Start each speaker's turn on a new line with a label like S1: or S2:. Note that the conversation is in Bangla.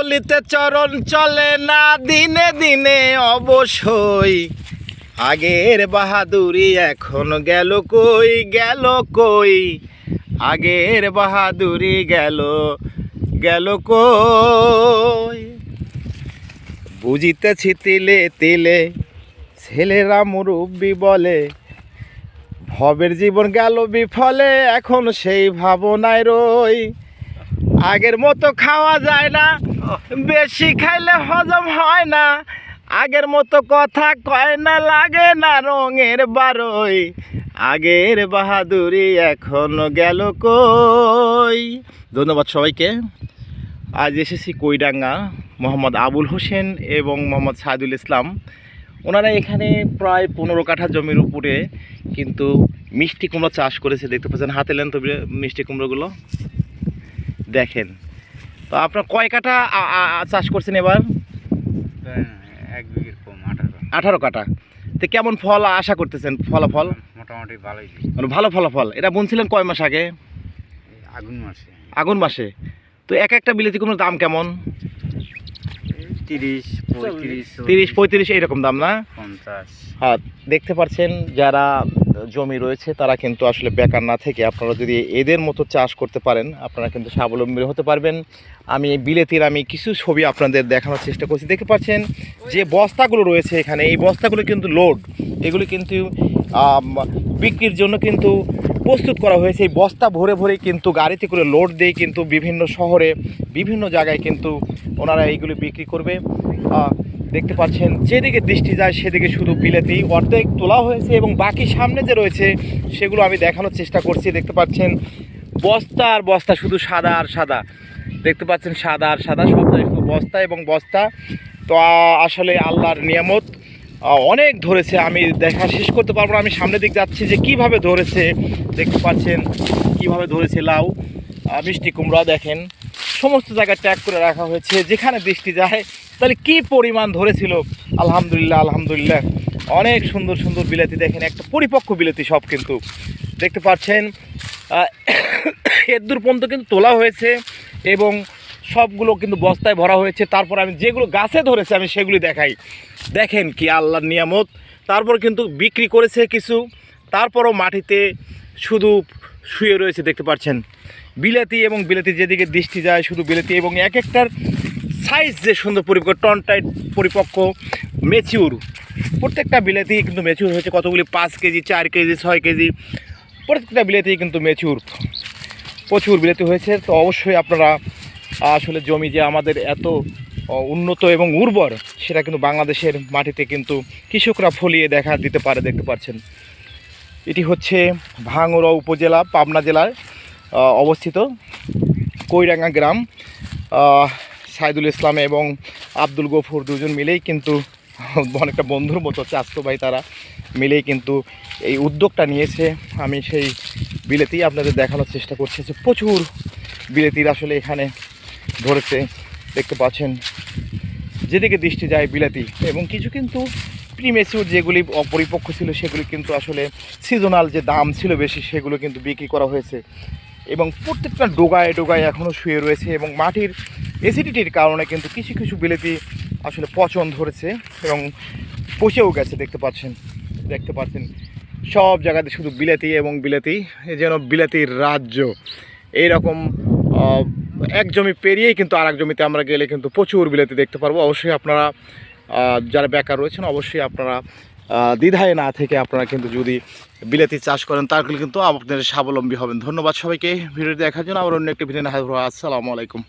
S1: ধুলাবালিতে চরণ চলে না দিনে দিনে অবশ্যই। আগের বাহাদুরি এখন গেল কই, গেল কই। আগের বাহাদুরি গেল গেল কই। বুঝিতেছি তিলে তিলে ছেলেরা মুরব্বি বলে, ভবের জীবন গেল বিফলে এখন সেই ভাবনায় রই। আগের মতো খাওয়া যায় না, বেশি খাইলে হজম হয় না। আগের মতো কথা কয় না, লাগে না রঙের বারোই। আগের বাহাদুরি এখন গেল কই। ধন্যবাদ সবাইকে। আজ এসেছি কইডাঙ্গা, মোহাম্মদ আবুল হোসেন এবং মোহাম্মদ সাইদুল ইসলাম। ওনারা এখানে প্রায় 15 কাঠা জমির উপরে কিন্তু মিষ্টি কুমড়ো চাষ করেছে। দেখতে পাচ্ছেন, হাতে নেন তো মিষ্টি কুমড়োগুলো দেখেন। তো আপনার কয় কাঠা চাষ করছেন এবার?
S2: 1 বিঘের কম,
S1: 18 কাঠা। তো কেমন ফল আশা করতেছেন? ফলাফল
S2: মোটামুটি ভালোই,
S1: মানে ভালো ফলাফল। এটা বুনছিলেন কয় মাস আগে?
S2: আগুন মাসে।
S1: আগুন মাসে। তো এক একটা বিলেতি কুমড়োর দাম কেমন? 30-35 এইরকম দাম না?
S2: 50।
S1: হ্যাঁ, দেখতে পাচ্ছেন যারা জমি রয়েছে তারা কিন্তু আসলে বেকার না থেকে আপনারা যদি এদের মতো চাষ করতে পারেন আপনারা কিন্তু স্বাবলম্বী হতে পারবেন। আমি এই বিলেতির কিছু ছবি আপনাদের দেখানোর চেষ্টা করছি। দেখতে পাচ্ছেন যে বস্তাগুলো রয়েছে এখানে, এই বস্তাগুলো কিন্তু লোড, এগুলি কিন্তু বিক্রির জন্য কিন্তু প্রস্তুত করা হয়েছে। এই বস্তা ভরে ভরে কিন্তু গাড়িতে করে লোড দিয়ে কিন্তু বিভিন্ন শহরে বিভিন্ন জায়গায় কিন্তু ওনারা এইগুলি বিক্রি করবে। দেখতে পাচ্ছেন যেদিকে দৃষ্টি যায় সেদিকে শুধু বিলেতি অর্ধেক তোলা হয়েছে এবং বাকি সামনে যে রয়েছে সেগুলো আমি দেখানোর চেষ্টা করছি। দেখতে পাচ্ছেন বস্তা আর বস্তা, শুধু সাদা আর সাদা। দেখতে পাচ্ছেন সাদা আর সাদা, সব জায়গায় শুধু বস্তা এবং বস্তা। তো আসলে আল্লাহর নিয়ামত অনেক ধরেছে, আমি দেখা শেষ করতে পারবো না। আমি সামনের দিক যাচ্ছি যে কিভাবে ধরেছে। দেখতে পাচ্ছেন কিভাবে ধরেছে লাউ, মিষ্টি কুমড়া দেখেন সমস্ত জায়গায় ট্যাগ করে রাখা হয়েছে যেখানে দৃষ্টি যায়। তাহলে কি পরিমাণ ধরেছিল! আলহামদুলিল্লাহ আলহামদুলিল্লাহ, অনেক সুন্দর সুন্দর বিলাতি দেখেন, একটা পরিপক্ক বিলাতি সব কিন্তু দেখতে পাচ্ছেন। এর দূর পর্যন্ত কিন্তু তোলা হয়েছে এবং সবগুলো কিন্তু বস্তায় ভরা হয়েছে। তারপর আমি যেগুলো গাছে ধরেছে আমি সেগুলি দেখাই। দেখেন কি আল্লাহর নিয়ামত। তারপর কিন্তু বিক্রি করেছে কিছু, তারপরও মাটিতে শুধু শুয়ে রয়েছে। দেখতে পাচ্ছেন বিলাতি এবং বিলাতি যেদিকে দৃষ্টি যায় শুধু বিলাতি, এবং এক একটার সাইজ যে সুন্দর পরিপক্ক, টনটাইট পরিপক্ক, মেচিউর। প্রত্যেকটা বিলাতি কিন্তু মেচিউর হয়েছে। কতগুলি 5 কেজি, 4 কেজি, 6 কেজি, প্রত্যেকটা বিলাতি কিন্তু মেচিউর। প্রচুর বিলাতি হয়েছে। তো অবশ্যই আপনারা আসলে জমি যে আমাদের এত উন্নত এবং উর্বর সেটা কিন্তু বাংলাদেশের মাটিতে কিন্তু কৃষকরা ফলিয়ে দেখা দিতে পারে। দেখতে পাচ্ছেন এটি হচ্ছে ভাঙ্গুড়া উপজেলা, পাবনা জেলায় অবস্থিত কইডাঙ্গা গ্রাম। সাইদুল ইসলাম এবং আব্দুল গফুর দুজন মিলেই কিন্তু অনেকটা বন্ধুর মতো চাচতো ভাই, তারা মিলেই কিন্তু এই উদ্যোগটা নিয়েছে। আমি সেই বিলেতি আপনাদের দেখানোর চেষ্টা করছি যে প্রচুর বিলেতির আসলে এখানে ধরেছে। দেখতে পাচ্ছেন যেদিকে দৃষ্টি যায় বিলাতি, এবং কিছু কিন্তু প্রিমেচিউর যেগুলি অপরিপক্ক ছিল সেগুলি কিন্তু আসলে সিজনাল যে দাম ছিল বেশি সেগুলো কিন্তু বিক্রি করা হয়েছে। এবং প্রত্যেকটা ডোগায় ডোগায় এখনও শুয়ে রয়েছে, এবং মাটির অ্যাসিডিটির কারণে কিন্তু কিছু কিছু বিলেতি আসলে পচন ধরেছে এবং পচেও গেছে। দেখতে পাচ্ছেন সব জায়গাতে শুধু বিলাতি এবং বিলাতি, যেন বিলাতির রাজ্য। এইরকম এক জমি পেরিয়েই কিন্তু আর এক জমিতে আমরা গেলে কিন্তু প্রচুর বিলাতি দেখতে পারবো। অবশ্যই আপনারা যারা বেকার রয়েছেন অবশ্যই আপনারা দ্বিধায় না থেকে আপনারা কিন্তু যদি বিলাতি চাষ করেন তাহলে কিন্তু আপনাদের স্বাবলম্বী হবেন। ধন্যবাদ সবাইকে ভিডিওটি দেখার জন্য। আবার অন্য একটি ভিডিও দেখা। আসসালামু আলাইকুম।